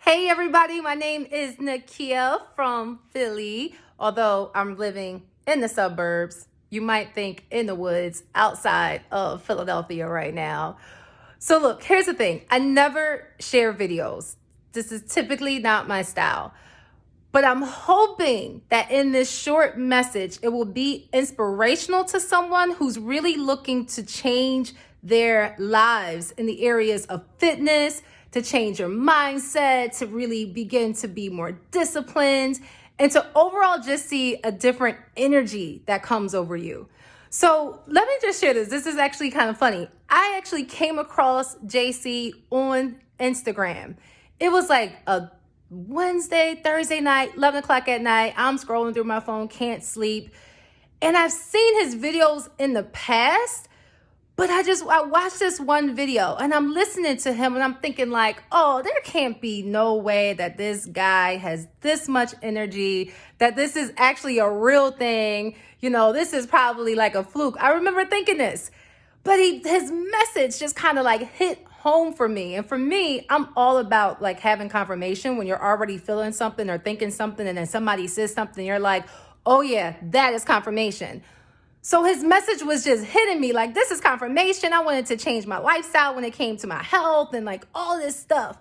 Hey everybody, my name is Nakia from Philly. Although I'm living in the suburbs, you might think in the woods outside of Philadelphia right now. So look, here's the thing. I never share videos. This is typically not my style. But I'm hoping that in this short message, it will be inspirational to someone who's really looking to change their lives in the areas of fitness, to change your mindset, to really begin to be more disciplined, and to overall just see a different energy that comes over you. So let me just share this. This is actually kind of funny. I actually came across JC on Instagram. It was like a Wednesday, Thursday night, 11 o'clock at night. I'm scrolling through my phone, can't sleep. And I've seen his videos in the past, but I watched this one video and I'm listening to him and I'm thinking like, oh, there can't be no way that this guy has this much energy, that this is actually a real thing. This is probably like a fluke. I remember thinking this, but his message just kind of like hit home for me. And for me, I'm all about like having confirmation when you're already feeling something or thinking something and then somebody says something, you're like, oh yeah, that is confirmation. So his message was just hitting me like, this is confirmation. I wanted to change my lifestyle when it came to my health and like all this stuff.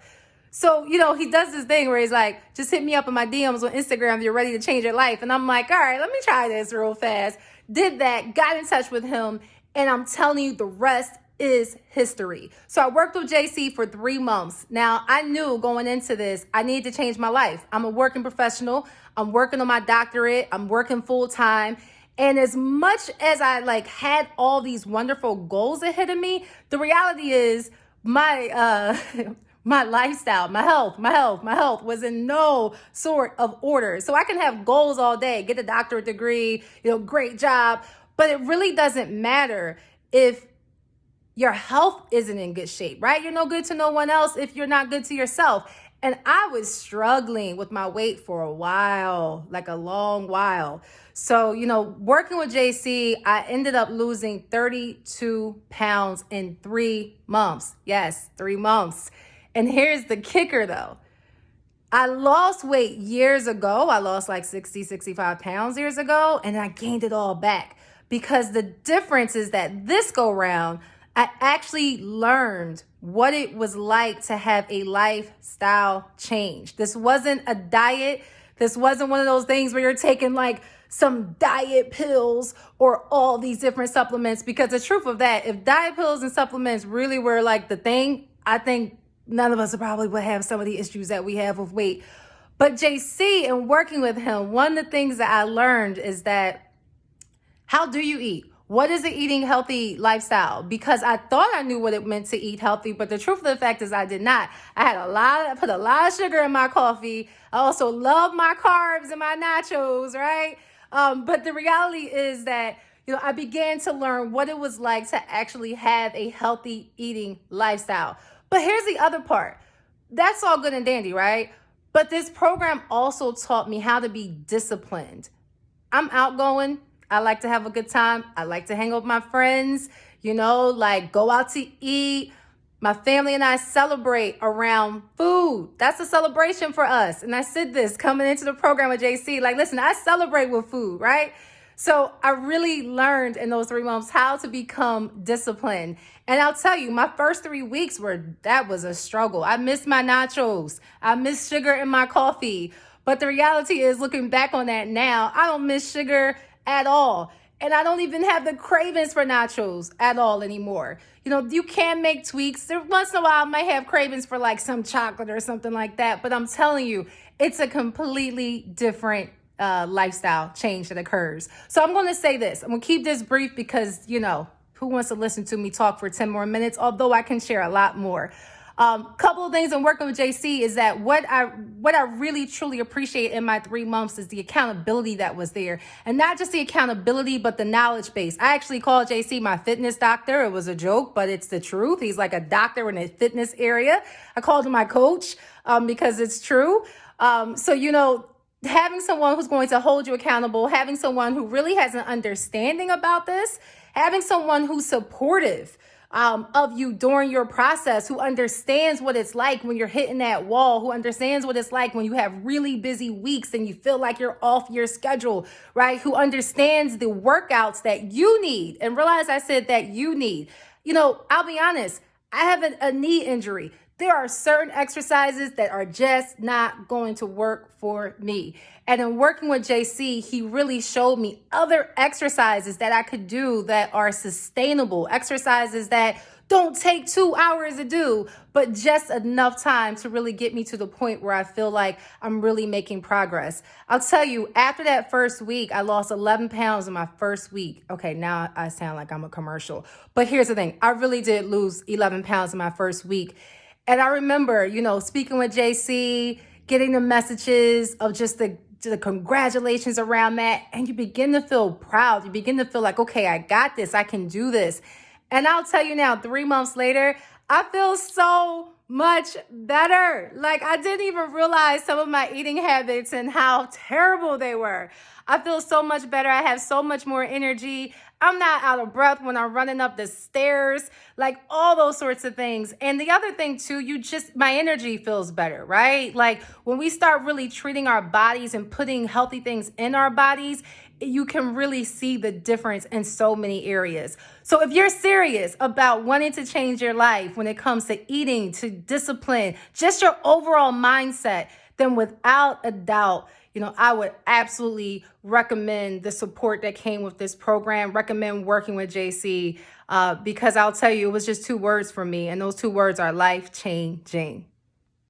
So, he does this thing where he's like, just hit me up in my DMs on Instagram if you're ready to change your life. And I'm like, all right, let me try this real fast. Did that, got in touch with him. And I'm telling you, the rest is history. So I worked with JC for 3 months. Now, I knew going into this, I needed to change my life. I'm a working professional. I'm working on my doctorate. I'm working full time. And as much as I had all these wonderful goals ahead of me, the reality is my my lifestyle, my health was in no sort of order. So I can have goals all day, get a doctorate degree, great job, but it really doesn't matter if your health isn't in good shape, right? You're no good to no one else if you're not good to yourself. And I was struggling with my weight for a while, like a long while. So, working with JC, I ended up losing 32 pounds in 3 months. Yes, 3 months. And here's the kicker though. I lost weight years ago. I lost like 65 pounds years ago, and I gained it all back because the difference is that this go round, I actually learned what it was like to have a lifestyle change. This wasn't a diet. This wasn't one of those things where you're taking like some diet pills or all these different supplements, because the truth of that, if diet pills and supplements really were like the thing, I think none of us probably would have some of the issues that we have with weight. But JC, and working with him, one of the things that I learned is that, how do you eat? What is an eating healthy lifestyle? Because I thought I knew what it meant to eat healthy, but the truth of the fact is I did not. I put a lot of sugar in my coffee. I also love my carbs and my nachos, right? But the reality is that, I began to learn what it was like to actually have a healthy eating lifestyle. But here's the other part. That's all good and dandy, right? But this program also taught me how to be disciplined. I'm outgoing. I like to have a good time. I like to hang out with my friends, go out to eat. My family and I celebrate around food. That's a celebration for us. And I said this coming into the program with JC, listen, I celebrate with food, right? So I really learned in those 3 months how to become disciplined. And I'll tell you, my first 3 weeks that was a struggle. I missed my nachos. I missed sugar in my coffee. But the reality is, looking back on that now, I don't miss sugar at all. And I don't even have the cravings for nachos at all anymore. You can make tweaks. Once in a while, I might have cravings for like some chocolate or something like that. But I'm telling you, it's a completely different lifestyle change that occurs. So I'm going to say this. I'm going to keep this brief because, who wants to listen to me talk for 10 more minutes? Although I can share a lot more. Couple of things in working with JC is that what I really truly appreciate in my 3 months is the accountability that was there, and not just the accountability, but the knowledge base. I actually called JC my fitness doctor. It was a joke, but it's the truth. He's like a doctor in the fitness area. I called him my coach, because it's true. So, having someone who's going to hold you accountable, having someone who really has an understanding about this, having someone who's supportive. of you during your process, who understands what it's like when you're hitting that wall, who understands what it's like when you have really busy weeks and you feel like you're off your schedule, right? Who understands the workouts that you need. And realize I said that you need. I'll be honest, I have a knee injury. There are certain exercises that are just not going to work for me. And in working with JC, he really showed me other exercises that I could do that are sustainable, exercises that don't take 2 hours to do, but just enough time to really get me to the point where I feel like I'm really making progress. I'll tell you, after that first week, I lost 11 pounds in my first week. Okay, now I sound like I'm a commercial. But here's the thing. I really did lose 11 pounds in my first week. And I remember, speaking with JC, getting the messages of just the congratulations around that. And you begin to feel proud. You begin to feel like, okay, I got this. I can do this. And I'll tell you now, 3 months later, I feel so much better. Like, I didn't even realize some of my eating habits and how terrible they were. I feel so much better. I have so much more energy. I'm not out of breath when I'm running up the stairs, like all those sorts of things. And the other thing too, my energy feels better, right? Like when we start really treating our bodies and putting healthy things in our bodies, you can really see the difference in so many areas. So if you're serious about wanting to change your life when it comes to eating, to discipline, just your overall mindset, then without a doubt, I would absolutely recommend the support that came with this program, recommend working with JC, because I'll tell you, it was just 2 words for me. And those 2 words are life changing.